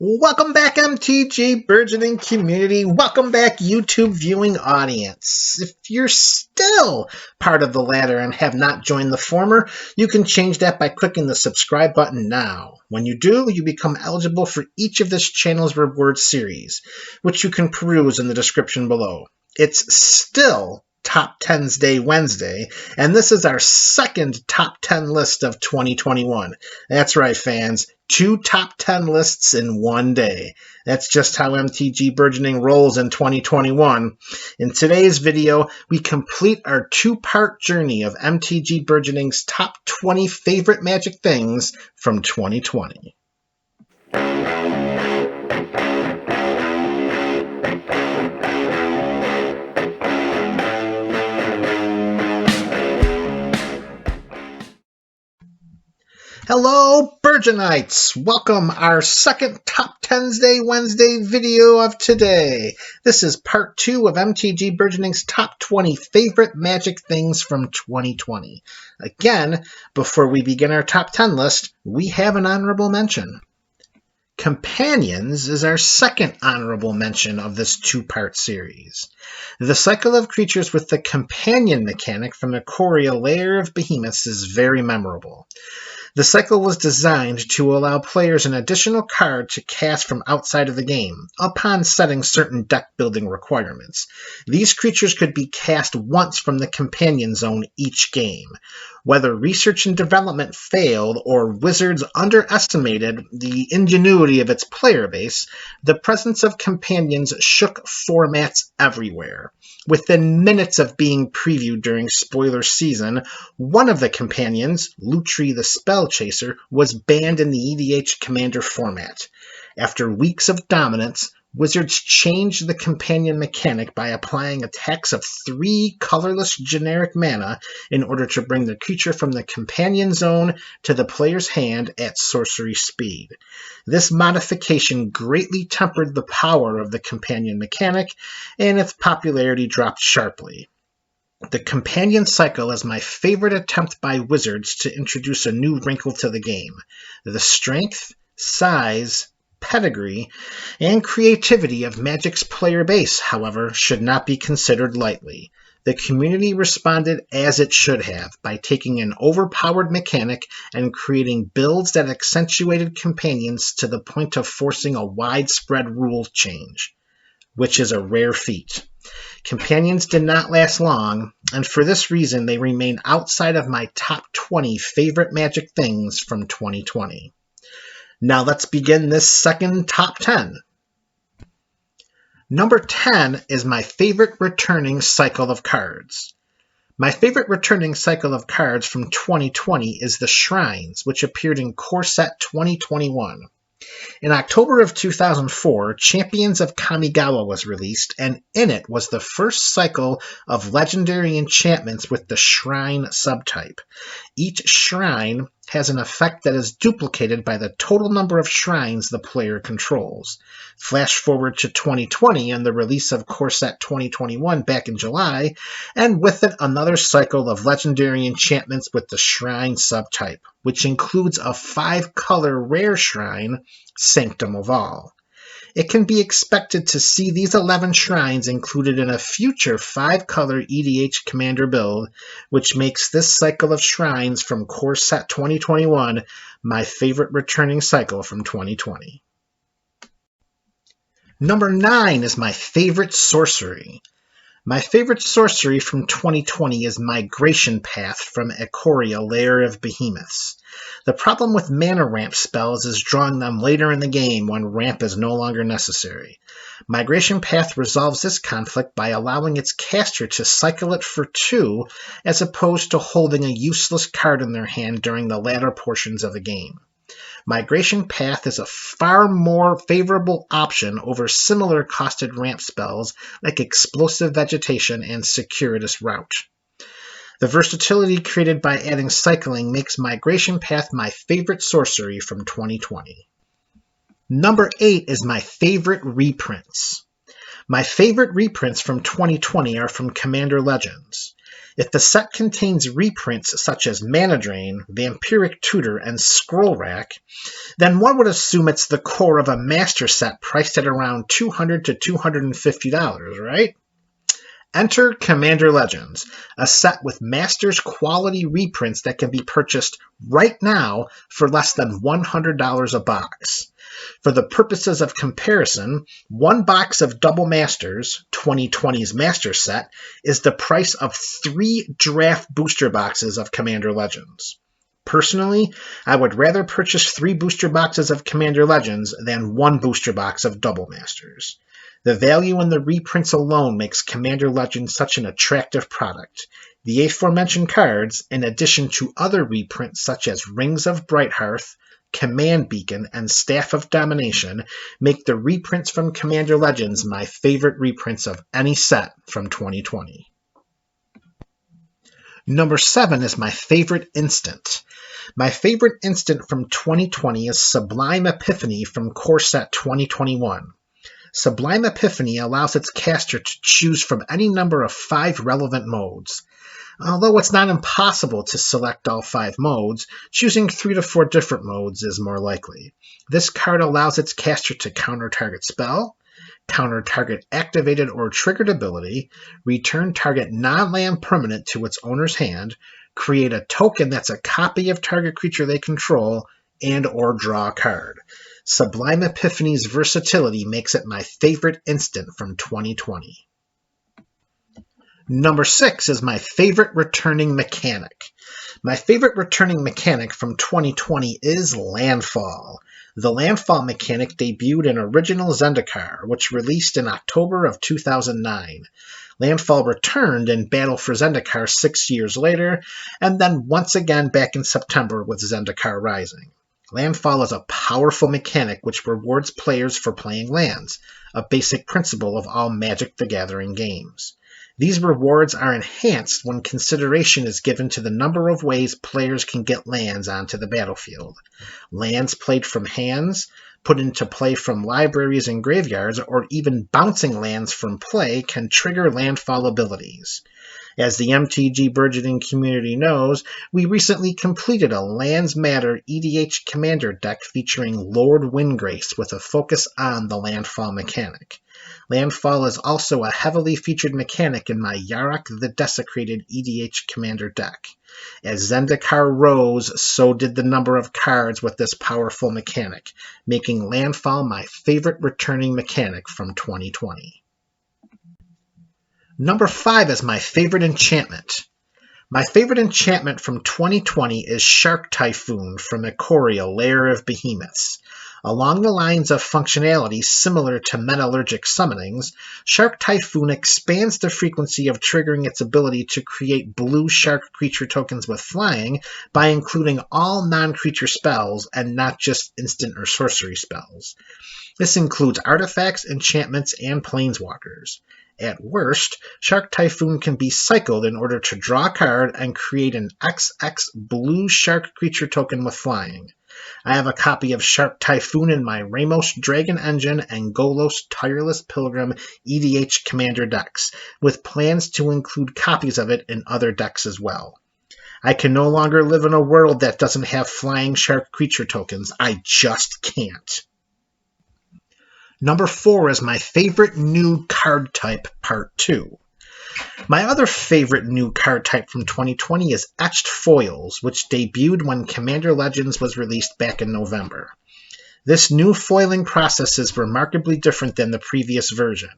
Welcome back, MTG Burgeoning community. Welcome back, YouTube viewing audience. If you're still part of the latter and have not joined the former, you can change that by clicking the subscribe button now. When you do, you become eligible for each of this channel's reward series, which you can peruse in the description below. It's still Top 10s Day Wednesday, and this is our second Top 10 list of 2021. That's right, fans. 2 top 10 lists in one day. That's just how MTG Burgeoning rolls in 2021. In today's video, we complete our 2-part journey of MTG Burgeoning's top 20 favorite Magic things from 2020. Hello, Burgeonites! Welcome our second Top 10s Day Wednesday video of today. This is part 2 of MTG Burgeoning's top 20 favorite Magic things from 2020. Again, before we begin our top 10 list, we have an honorable mention. Companions is our second honorable mention of this 2-part series. The cycle of creatures with the companion mechanic from Ikoria Lair of Behemoths is very memorable. The cycle was designed to allow players an additional card to cast from outside of the game, upon setting certain deck-building requirements. These creatures could be cast once from the Companion Zone each game. Whether research and development failed or Wizards underestimated the ingenuity of its player base, the presence of Companions shook formats everywhere. Within minutes of being previewed during spoiler season, one of the Companions, Lutri the Spell Chaser, was banned in the EDH Commander format. After weeks of dominance, Wizards changed the Companion mechanic by applying a tax of 3 colorless generic mana in order to bring the creature from the Companion Zone to the player's hand at sorcery speed. This modification greatly tempered the power of the Companion mechanic, and its popularity dropped sharply. The Companion cycle is my favorite attempt by Wizards to introduce a new wrinkle to the game. The strength, size, pedigree, and creativity of Magic's player base, however, should not be considered lightly. The community responded as it should have, by taking an overpowered mechanic and creating builds that accentuated Companions to the point of forcing a widespread rule change, which is a rare feat. Companions did not last long, and for this reason they remain outside of my top 20 favorite Magic things from 2020. Now let's begin this second top 10. Number 10 is my favorite returning cycle of cards. My favorite returning cycle of cards from 2020 is the Shrines, which appeared in Core Set 2021. In October of 2004, Champions of Kamigawa was released, and in it was the first cycle of legendary enchantments with the Shrine subtype. Each Shrine has an effect that is duplicated by the total number of shrines the player controls. Flash forward to 2020 and the release of Core Set 2021 back in July, and with it another cycle of legendary enchantments with the Shrine subtype, which includes a 5-color rare shrine, Sanctum of All. It can be expected to see these 11 shrines included in a future 5-color EDH Commander build, which makes this cycle of shrines from Core Set 2021 my favorite returning cycle from 2020. Number 9 is my favorite sorcery. My favorite sorcery from 2020 is Migration Path from Ikoria Lair of Behemoths. The problem with mana ramp spells is drawing them later in the game when ramp is no longer necessary. Migration Path resolves this conflict by allowing its caster to cycle it for 2, as opposed to holding a useless card in their hand during the latter portions of the game. Migration Path is a far more favorable option over similar costed ramp spells like Explosive Vegetation and Circuitous Route. The versatility created by adding cycling makes Migration Path my favorite sorcery from 2020. Number 8 is my favorite reprints. My favorite reprints from 2020 are from Commander Legends. If the set contains reprints such as Mana Drain, Vampiric Tutor, and Scroll Rack, then one would assume it's the core of a master set priced at around $200 to $250, right? Enter Commander Legends, a set with Masters quality reprints that can be purchased right now for less than $100 a box. For the purposes of comparison, one box of Double Masters, 2020's Master Set, is the price of 3 draft booster boxes of Commander Legends. Personally, I would rather purchase 3 booster boxes of Commander Legends than 1 booster box of Double Masters. The value in the reprints alone makes Commander Legends such an attractive product. The aforementioned cards, in addition to other reprints such as Rings of Brighthearth, Command Beacon, and Staff of Domination, make the reprints from Commander Legends my favorite reprints of any set from 2020. Number 7 is my favorite instant. My favorite instant from 2020 is Sublime Epiphany from Core Set 2021. Sublime Epiphany allows its caster to choose from any number of 5 relevant modes. Although it's not impossible to select all 5 modes, choosing 3 to 4 different modes is more likely. This card allows its caster to counter target spell, counter target activated or triggered ability, return target non-land permanent to its owner's hand, create a token that's a copy of target creature they control, and or draw a card. Sublime Epiphany's versatility makes it my favorite instant from 2020. Number 6 is my favorite returning mechanic. My favorite returning mechanic from 2020 is Landfall. The Landfall mechanic debuted in original Zendikar, which released in October of 2009. Landfall returned in Battle for Zendikar 6 years later, and then once again back in September with Zendikar Rising. Landfall is a powerful mechanic which rewards players for playing lands, a basic principle of all Magic the Gathering games. These rewards are enhanced when consideration is given to the number of ways players can get lands onto the battlefield. Lands played from hands, put into play from libraries and graveyards, or even bouncing lands from play can trigger landfall abilities. As the MTG Burgeoning community knows, we recently completed a Lands Matter EDH Commander deck featuring Lord Windgrace with a focus on the Landfall mechanic. Landfall is also a heavily featured mechanic in my Yarok the Desecrated EDH Commander deck. As Zendikar rose, so did the number of cards with this powerful mechanic, making Landfall my favorite returning mechanic from 2020. Number 5 is my favorite enchantment. My favorite enchantment from 2020 is Shark Typhoon from Ikoria, Lair of Behemoths. Along the lines of functionality similar to Metallurgic Summonings, Shark Typhoon expands the frequency of triggering its ability to create blue shark creature tokens with flying by including all non-creature spells and not just instant or sorcery spells. This includes artifacts, enchantments, and planeswalkers. At worst, Shark Typhoon can be cycled in order to draw a card and create an XX blue shark creature token with flying. I have a copy of Shark Typhoon in my Ramos Dragon Engine and Golos Tireless Pilgrim EDH Commander decks, with plans to include copies of it in other decks as well. I can no longer live in a world that doesn't have flying shark creature tokens. I just can't. Number 4 is my favorite new card type, Part 2. My other favorite new card type from 2020 is Etched Foils, which debuted when Commander Legends was released back in November. This new foiling process is remarkably different than the previous version.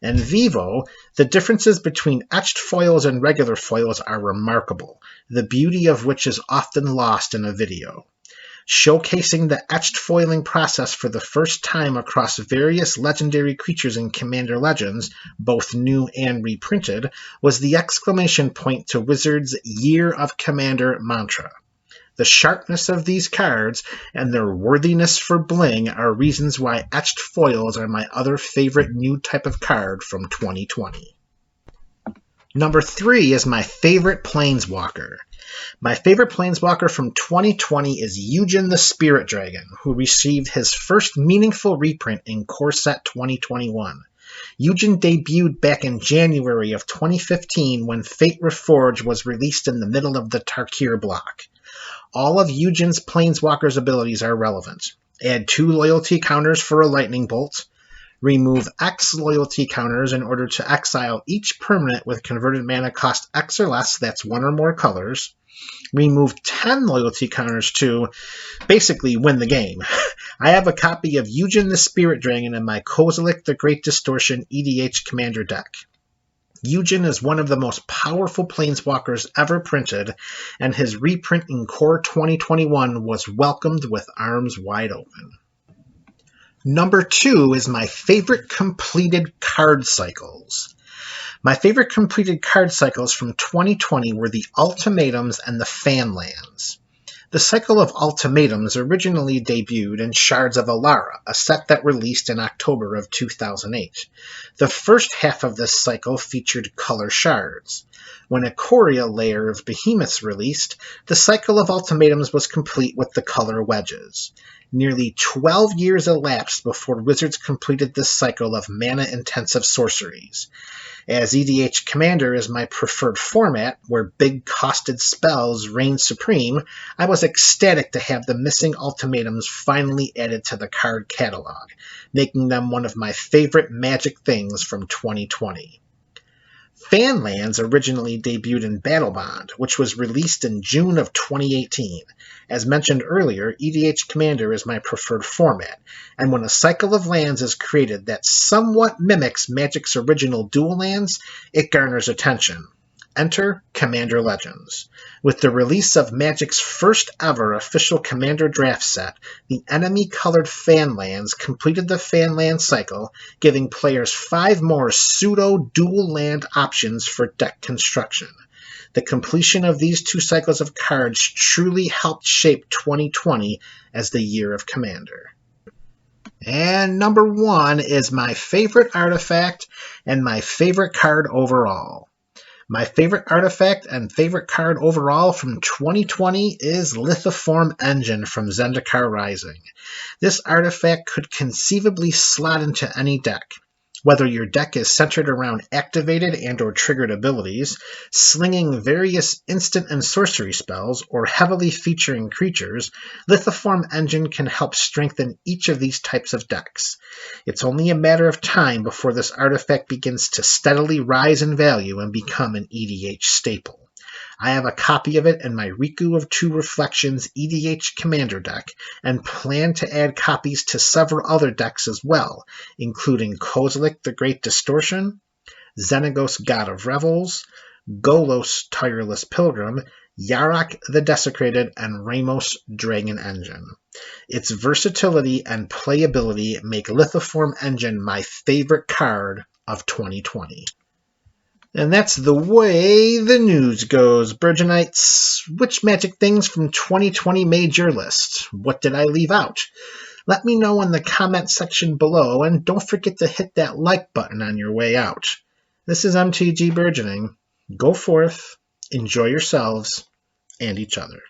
In vivo, the differences between etched foils and regular foils are remarkable, the beauty of which is often lost in a video. Showcasing the etched foiling process for the first time across various legendary creatures in Commander Legends, both new and reprinted, was the exclamation point to Wizards' Year of Commander mantra. The sharpness of these cards and their worthiness for bling are reasons why etched foils are my other favorite new type of card from 2020. Number 3 is my favorite Planeswalker. My favorite Planeswalker from 2020 is Eugen the Spirit Dragon, who received his first meaningful reprint in Core Set 2021. Eugen debuted back in January of 2015 when Fate Reforged was released in the middle of the Tarkir block. All of Eugen's Planeswalker's abilities are relevant. Add 2 loyalty counters for a lightning bolt. Remove X loyalty counters in order to exile each permanent with converted mana cost X or less, that's 1 or more colors. Remove 10 loyalty counters to basically win the game. I have a copy of Eugen the Spirit Dragon in my Kozilek the Great Distortion EDH Commander deck. Eugen is one of the most powerful planeswalkers ever printed, and his reprint in Core 2021 was welcomed with arms wide open. Number 2 is my favorite completed card cycles. My favorite completed card cycles from 2020 were the Ultimatums and the Fanlands. The cycle of Ultimatums originally debuted in Shards of Alara, a set that released in October of 2008. The first half of this cycle featured color shards. When Ikoria Lair of Behemoths released, the cycle of Ultimatums was complete with the color wedges. Nearly 12 years elapsed before Wizards completed this cycle of mana-intensive sorceries. As EDH Commander is my preferred format, where big-costed spells reign supreme, I was ecstatic to have the missing Ultimatums finally added to the card catalog, making them one of my favorite Magic things from 2020. Fanlands originally debuted in Battlebond, which was released in June of 2018. As mentioned earlier, EDH Commander is my preferred format, and when a cycle of lands is created that somewhat mimics Magic's original dual lands, it garners attention. Enter Commander Legends. With the release of Magic's first ever official Commander draft set, the enemy-colored Fanlands completed the Fanland cycle, giving players 5 more pseudo-dual land options for deck construction. The completion of these 2 cycles of cards truly helped shape 2020 as the year of Commander. And number 1 is my favorite artifact and my favorite card overall. My favorite artifact and favorite card overall from 2020 is Lithiform Engine from Zendikar Rising. This artifact could conceivably slot into any deck. Whether your deck is centered around activated and or triggered abilities, slinging various instant and sorcery spells, or heavily featuring creatures, Lithiform Engine can help strengthen each of these types of decks. It's only a matter of time before this artifact begins to steadily rise in value and become an EDH staple. I have a copy of it in my Riku of Two Reflections EDH Commander deck, and plan to add copies to several other decks as well, including Kozilek the Great Distortion, Xenagos God of Revels, Golos Tireless Pilgrim, Yarok the Desecrated, and Ramos Dragon Engine. Its versatility and playability make Lithiform Engine my favorite card of 2020. And that's the way the news goes, Burgeonites. Which Magic things from 2020 made your list? What did I leave out? Let me know in the comment section below, and don't forget to hit that like button on your way out. This is MTG Burgeoning. Go forth, enjoy yourselves, and each other.